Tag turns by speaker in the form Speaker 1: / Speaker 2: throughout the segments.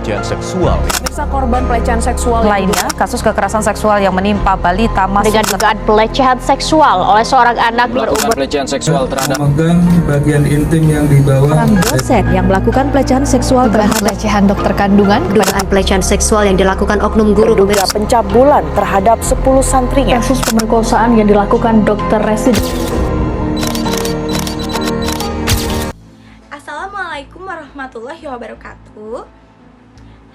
Speaker 1: pelecehan seksual.
Speaker 2: Pemirsa, korban pelecehan seksual
Speaker 3: lainnya, kasus kekerasan seksual yang menimpa balita masuk
Speaker 4: dengan dugaan pelecehan seksual oleh seorang anak berumur
Speaker 5: pelecehan seksual terhadap
Speaker 6: memegang bagian intim yang dibawa.
Speaker 2: seorang dosen yang melakukan pelecehan seksual terhadap
Speaker 4: pelecehan dokter kandungan, dugaan pelecehan seksual yang dilakukan oknum guru,
Speaker 2: juga pencabulan terhadap 10 santrinya, kasus pemerkosaan yang dilakukan dokter residen.
Speaker 7: Assalamualaikum warahmatullahi wabarakatuh.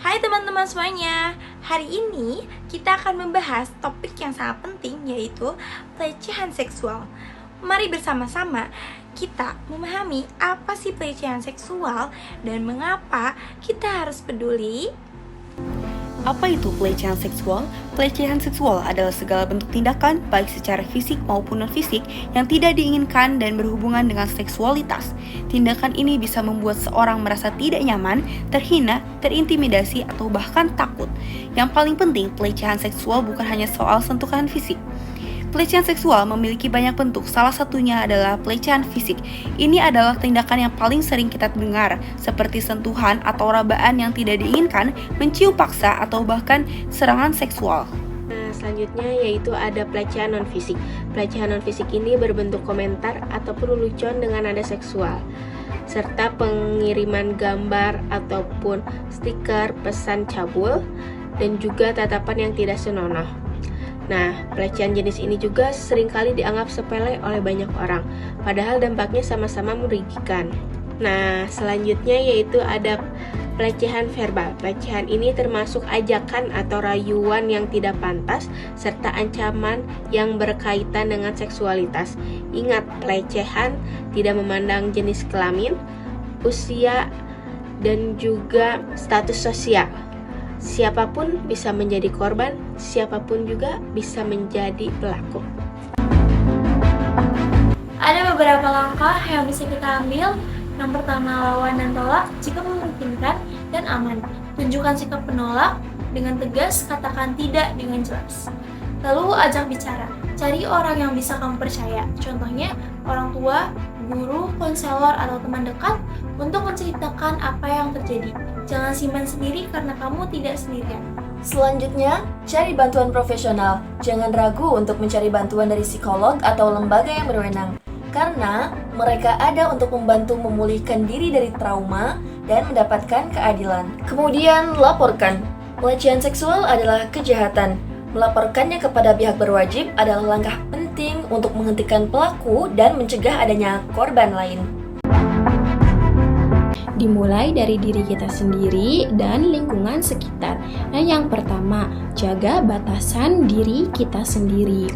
Speaker 7: Hai teman-teman semuanya. Hari ini kita akan membahas topik yang sangat penting, yaitu pelecehan seksual. Mari bersama-sama kita memahami apa sih pelecehan seksual dan mengapa kita harus peduli.
Speaker 8: Apa itu pelecehan seksual? Pelecehan seksual adalah segala bentuk tindakan, baik secara fisik maupun non-fisik, yang tidak diinginkan dan berhubungan dengan seksualitas. Tindakan ini bisa membuat seorang merasa tidak nyaman, terhina, terintimidasi, atau bahkan takut. Yang paling penting, pelecehan seksual bukan hanya soal sentuhan fisik. Pelecehan seksual memiliki banyak bentuk, salah satunya adalah pelecehan fisik. Ini adalah tindakan yang paling sering kita dengar, seperti sentuhan atau rabaan yang tidak diinginkan, mencium paksa, atau bahkan serangan seksual.
Speaker 9: Selanjutnya yaitu ada pelecehan non-fisik. Pelecehan non-fisik ini berbentuk komentar ataupun lelucon dengan nada seksual, serta pengiriman gambar ataupun stiker pesan cabul, dan juga tatapan yang tidak senonoh. Nah, pelecehan jenis ini juga seringkali dianggap sepele oleh banyak orang, padahal dampaknya sama-sama merugikan. Nah, selanjutnya yaitu ada pelecehan verbal. Pelecehan ini termasuk ajakan atau rayuan yang tidak pantas, serta ancaman yang berkaitan dengan seksualitas. Ingat, pelecehan tidak memandang jenis kelamin, usia, dan juga status sosial. Siapapun bisa menjadi korban, siapapun juga bisa menjadi pelaku.
Speaker 7: Ada beberapa langkah yang bisa kita ambil. Yang pertama, lawan dan tolak jika memungkinkan dan aman. Tunjukkan sikap penolak dengan tegas, katakan tidak dengan jelas. Lalu ajak bicara. Cari orang yang bisa kamu percaya. Contohnya orang tua, guru, konselor, atau teman dekat untuk menceritakan apa yang terjadi. Jangan simpan sendiri karena kamu tidak sendirian.
Speaker 10: Selanjutnya, cari bantuan profesional. Jangan ragu untuk mencari bantuan dari psikolog atau lembaga yang berwenang, karena mereka ada untuk membantu memulihkan diri dari trauma dan mendapatkan keadilan. Kemudian, laporkan. Pelecehan seksual adalah kejahatan. Melaporkannya kepada pihak berwajib adalah langkah penting untuk menghentikan pelaku dan mencegah adanya korban lain.
Speaker 11: Dimulai dari diri kita sendiri dan lingkungan sekitar. Nah, yang pertama, jaga batasan diri kita sendiri.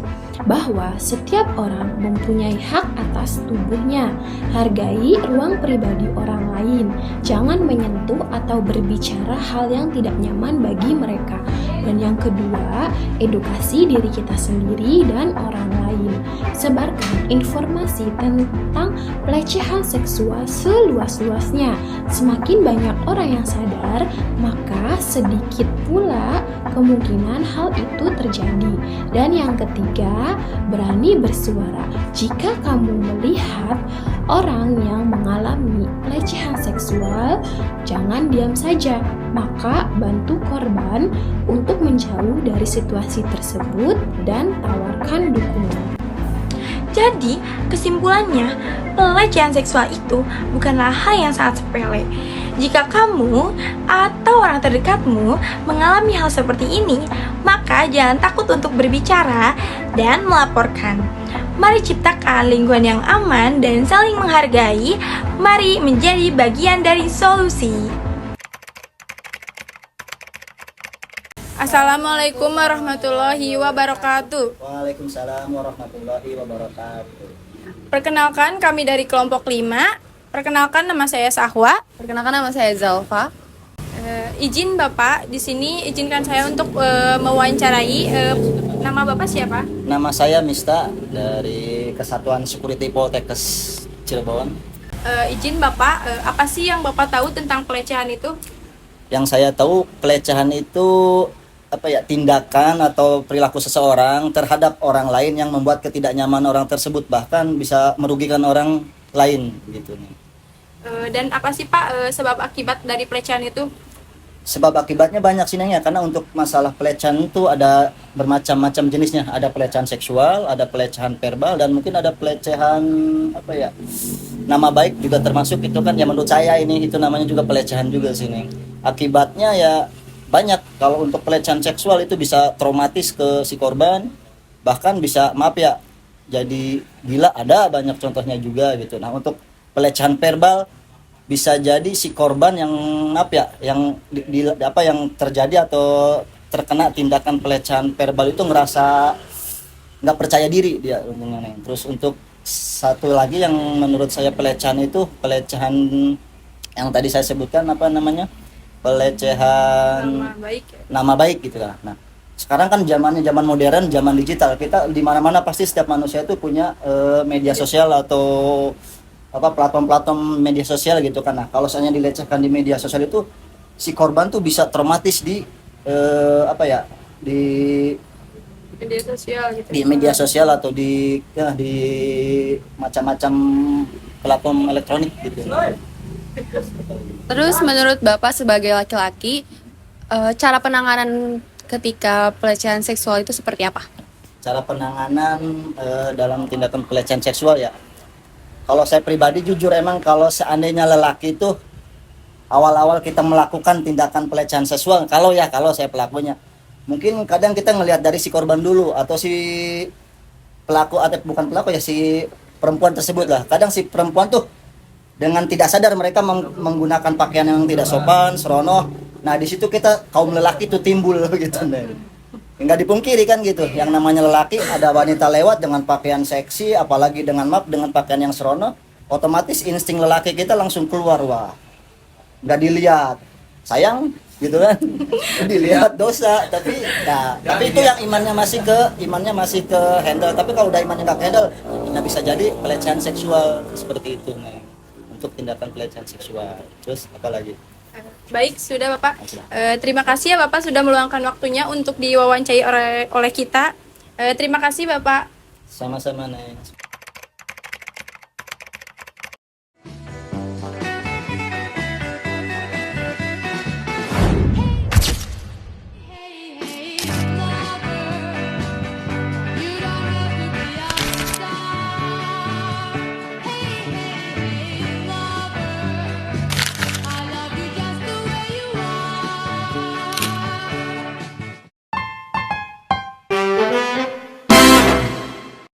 Speaker 11: Bahwa setiap orang mempunyai hak atas tubuhnya. Hargai ruang pribadi orang lain. Jangan menyentuh atau berbicara hal yang tidak nyaman bagi mereka. Dan yang kedua, edukasi diri kita sendiri dan orang lain. Sebarkan informasi tentang pelecehan seksual seluas-luasnya. Semakin banyak orang yang sadar, maka sedikit pula kemungkinan hal itu terjadi. Dan yang ketiga, berani bersuara. Jika kamu melihat orang yang mengalami pelecehan seksual, jangan diam saja, maka bantu korban untuk menjauh dari situasi tersebut dan tawarkan dukungan.
Speaker 7: Jadi, kesimpulannya, pelecehan seksual itu bukanlah hal yang sangat sepele. Jika kamu atau orang terdekatmu mengalami hal seperti ini, maka jangan takut untuk berbicara dan melaporkan. Mari ciptakan lingkungan yang aman dan saling menghargai. Mari menjadi bagian dari solusi.
Speaker 12: Assalamualaikum warahmatullahi wabarakatuh.
Speaker 13: Waalaikumsalam warahmatullahi wabarakatuh.
Speaker 12: Perkenalkan, kami dari kelompok 5. Perkenalkan, nama saya Sahwa.
Speaker 14: Perkenalkan, nama saya Zalfa.
Speaker 12: Izin Bapak, di sini izinkan saya untuk mewawancarai. Nama Bapak siapa?
Speaker 13: Nama saya Mista dari Kesatuan Security Poltekkes Cirebon.
Speaker 12: Izin Bapak, apa sih yang Bapak tahu tentang pelecehan itu?
Speaker 13: Yang saya tahu, pelecehan itu tindakan atau perilaku seseorang terhadap orang lain yang membuat ketidaknyaman orang tersebut, bahkan bisa merugikan orang lain gitu nih.
Speaker 12: Dan apa sih Pak sebab akibat dari pelecehan itu?
Speaker 13: sebab akibatnya banyak sih Neng ya, karena untuk masalah pelecehan itu ada bermacam-macam jenisnya. Ada pelecehan seksual, ada pelecehan verbal, dan mungkin ada pelecehan apa ya, nama baik juga termasuk. Itu kan ya menurut saya ini itu namanya juga pelecehan juga sih Neng. Akibatnya ya banyak. Kalau untuk pelecehan seksual itu bisa traumatis ke si korban, bahkan bisa maaf ya jadi gila, ada banyak contohnya juga gitu. Nah untuk pelecehan verbal bisa jadi si korban yang apa ya, yang apa yang terjadi atau terkena tindakan pelecehan verbal itu ngerasa nggak percaya diri dia. Terus untuk satu lagi yang menurut saya pelecehan itu pelecehan yang tadi saya sebutkan apa namanya, pelecehan nama baik gitu lah. Nah sekarang kan zamannya zaman modern, zaman digital, kita di mana-mana pasti setiap manusia itu punya media sosial atau apa platform media sosial gitu kan. Nah kalau misalnya dilecehkan di media sosial itu si korban tuh bisa traumatis di apa ya, di
Speaker 12: Media sosial gitu.
Speaker 13: Di media sosial atau di macam-macam platform elektronik gitu.
Speaker 14: Terus menurut Bapak sebagai laki-laki, cara penanganan ketika pelecehan seksual itu seperti apa?
Speaker 13: Cara penanganan dalam tindakan pelecehan seksual ya. Kalau saya pribadi jujur emang kalau seandainya lelaki itu awal-awal kita melakukan tindakan pelecehan seksual, kalau saya pelakunya, mungkin kadang kita ngelihat dari si korban dulu atau si pelaku atau bukan pelaku ya, si perempuan tersebut lah. Kadang si perempuan tuh dengan tidak sadar mereka menggunakan pakaian yang tidak sopan, serono. Nah di situ kita kaum lelaki itu timbul gitu. Nggak dipungkiri kan gitu, yang namanya lelaki ada wanita lewat dengan pakaian seksi, apalagi dengan pakaian yang serono, otomatis insting lelaki kita langsung keluar, wah nggak dilihat sayang gitu kan. Dilihat dosa, tapi itu yang imannya masih ke handle. Tapi kalau udah imannya nggak handle, nggak bisa jadi pelecehan seksual seperti itu nih, untuk tindakan pelecehan seksual. Terus apa lagi?
Speaker 12: Baik, sudah Bapak. Terima kasih ya Bapak sudah meluangkan waktunya untuk diwawancarai oleh kita. Terima kasih Bapak.
Speaker 13: Sama-sama Neng.